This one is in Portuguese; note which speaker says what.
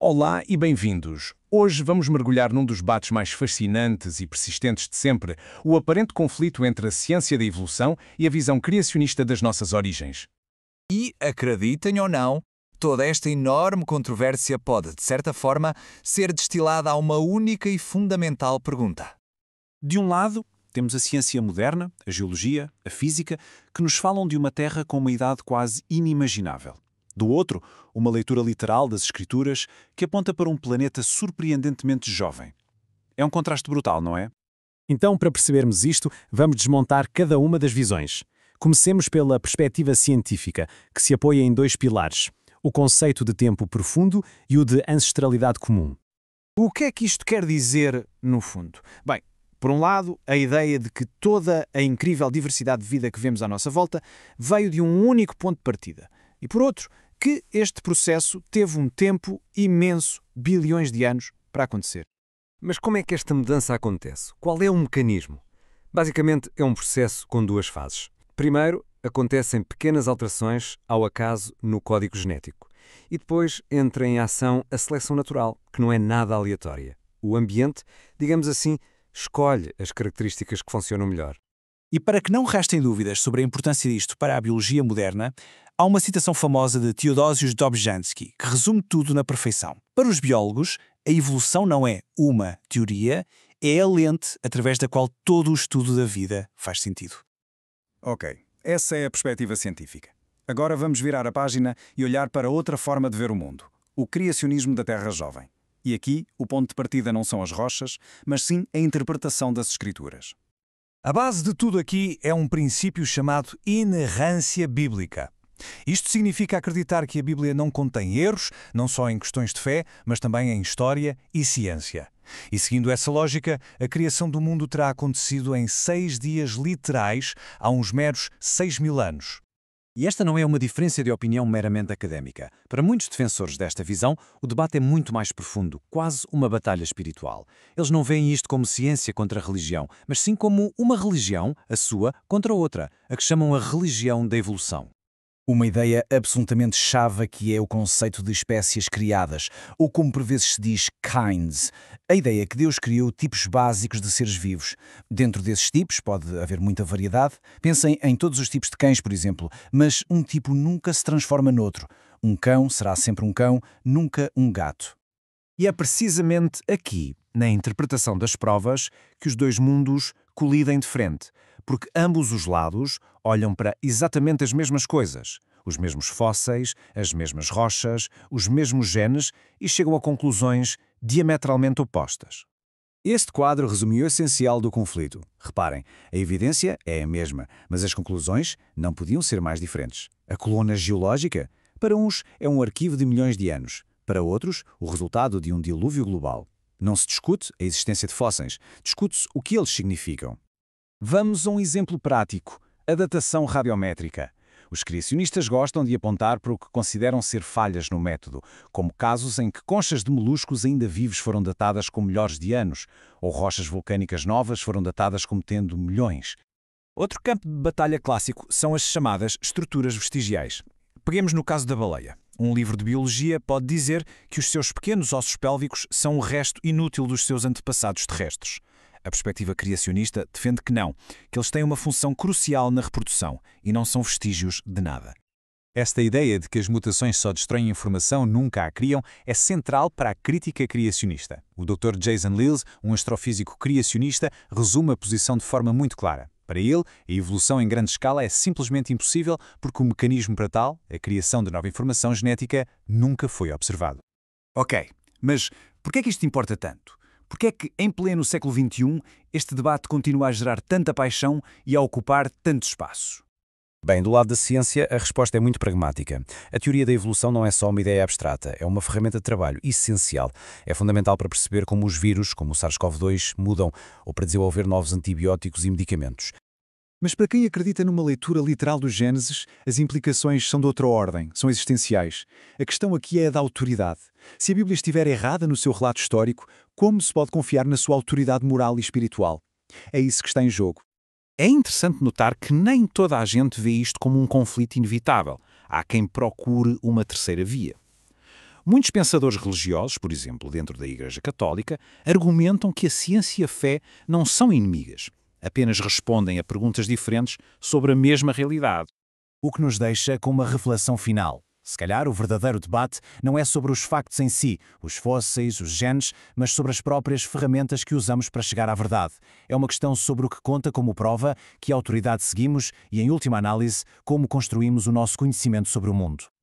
Speaker 1: Olá e bem-vindos. Hoje vamos mergulhar num dos debates mais fascinantes e persistentes de sempre, o aparente conflito entre a ciência da evolução e a visão criacionista das nossas origens.
Speaker 2: E, acreditem ou não, toda esta enorme controvérsia pode, de certa forma, ser destilada a uma única e fundamental pergunta.
Speaker 3: De um lado, temos a ciência moderna, a geologia, a física, que nos falam de uma Terra com uma idade quase inimaginável. Do outro, uma leitura literal das Escrituras que aponta para um planeta surpreendentemente jovem. É um contraste brutal, não é?
Speaker 4: Então, para percebermos isto, vamos desmontar cada uma das visões. Comecemos pela perspectiva científica, que se apoia em dois pilares: o conceito de tempo profundo e o de ancestralidade comum.
Speaker 5: O que é que isto quer dizer, no fundo? Bem, por um lado, a ideia de que toda a incrível diversidade de vida que vemos à nossa volta veio de um único ponto de partida. E por outro, que este processo teve um tempo imenso, bilhões de anos, para acontecer.
Speaker 6: Mas como é que esta mudança acontece? Qual é o mecanismo? Basicamente, é um processo com duas fases. Primeiro, acontecem pequenas alterações ao acaso no código genético. E depois entra em ação a seleção natural, que não é nada aleatória. O ambiente, digamos assim, escolhe as características que funcionam melhor.
Speaker 3: E para que não restem dúvidas sobre a importância disto para a biologia moderna, há uma citação famosa de Theodosius Dobzhansky, que resume tudo na perfeição. Para os biólogos, a evolução não é uma teoria, é a lente através da qual todo o estudo da vida faz sentido.
Speaker 7: Ok, essa é a perspectiva científica. Agora vamos virar a página e olhar para outra forma de ver o mundo: o criacionismo da Terra Jovem. E aqui, o ponto de partida não são as rochas, mas sim a interpretação das Escrituras.
Speaker 8: A base de tudo aqui é um princípio chamado inerrância bíblica. Isto significa acreditar que a Bíblia não contém erros, não só em questões de fé, mas também em história e ciência. E seguindo essa lógica, a criação do mundo terá acontecido em 6 dias literais, há uns meros 6.000 anos.
Speaker 9: E esta não é uma diferença de opinião meramente académica. Para muitos defensores desta visão, o debate é muito mais profundo, quase uma batalha espiritual. Eles não veem isto como ciência contra a religião, mas sim como uma religião, a sua, contra outra, a que chamam a religião da evolução.
Speaker 10: Uma ideia absolutamente chave que é o conceito de espécies criadas, ou como por vezes se diz, kinds. A ideia que Deus criou tipos básicos de seres vivos. Dentro desses tipos pode haver muita variedade. Pensem em todos os tipos de cães, por exemplo, mas um tipo nunca se transforma noutro. Um cão será sempre um cão, nunca um gato.
Speaker 4: E é precisamente aqui, na interpretação das provas, que os dois mundos colidem de frente, porque ambos os lados olham para exatamente as mesmas coisas, os mesmos fósseis, as mesmas rochas, os mesmos genes e chegam a conclusões diametralmente opostas.
Speaker 9: Este quadro resume o essencial do conflito. Reparem, a evidência é a mesma, mas as conclusões não podiam ser mais diferentes. A coluna geológica, para uns, é um arquivo de milhões de anos, para outros, o resultado de um dilúvio global. Não se discute a existência de fósseis, discute-se o que eles significam.
Speaker 1: Vamos a um exemplo prático: a datação radiométrica. Os criacionistas gostam de apontar para o que consideram ser falhas no método, como casos em que conchas de moluscos ainda vivos foram datadas com milhares de anos, ou rochas vulcânicas novas foram datadas como tendo milhões.
Speaker 5: Outro campo de batalha clássico são as chamadas estruturas vestigiais. Peguemos no caso da baleia. Um livro de biologia pode dizer que os seus pequenos ossos pélvicos são o resto inútil dos seus antepassados terrestres. A perspectiva criacionista defende que não, que eles têm uma função crucial na reprodução e não são vestígios de nada.
Speaker 3: Esta ideia de que as mutações só destroem informação, nunca a criam, é central para a crítica criacionista. O Dr. Jason Lills, um astrofísico criacionista, resume a posição de forma muito clara. Para ele, a evolução em grande escala é simplesmente impossível porque o mecanismo para tal, a criação de nova informação genética, nunca foi observado.
Speaker 8: Ok, mas por que é que isto importa tanto? Por que é que, em pleno século XXI, este debate continua a gerar tanta paixão e a ocupar tanto espaço?
Speaker 9: Bem, do lado da ciência, a resposta é muito pragmática. A teoria da evolução não é só uma ideia abstrata, é uma ferramenta de trabalho essencial. É fundamental para perceber como os vírus, como o SARS-CoV-2, mudam ou para desenvolver novos antibióticos e medicamentos.
Speaker 11: Mas para quem acredita numa leitura literal do Gênesis, as implicações são de outra ordem, são existenciais. A questão aqui é a da autoridade. Se a Bíblia estiver errada no seu relato histórico, como se pode confiar na sua autoridade moral e espiritual? É isso que está em jogo.
Speaker 4: É interessante notar que nem toda a gente vê isto como um conflito inevitável. Há quem procure uma terceira via. Muitos pensadores religiosos, por exemplo, dentro da Igreja Católica, argumentam que a ciência e a fé não são inimigas, apenas respondem a perguntas diferentes sobre a mesma realidade.
Speaker 3: O que nos deixa com uma reflexão final. Se calhar o verdadeiro debate não é sobre os factos em si, os fósseis, os genes, mas sobre as próprias ferramentas que usamos para chegar à verdade. É uma questão sobre o que conta como prova, que autoridade seguimos e, em última análise, como construímos o nosso conhecimento sobre o mundo.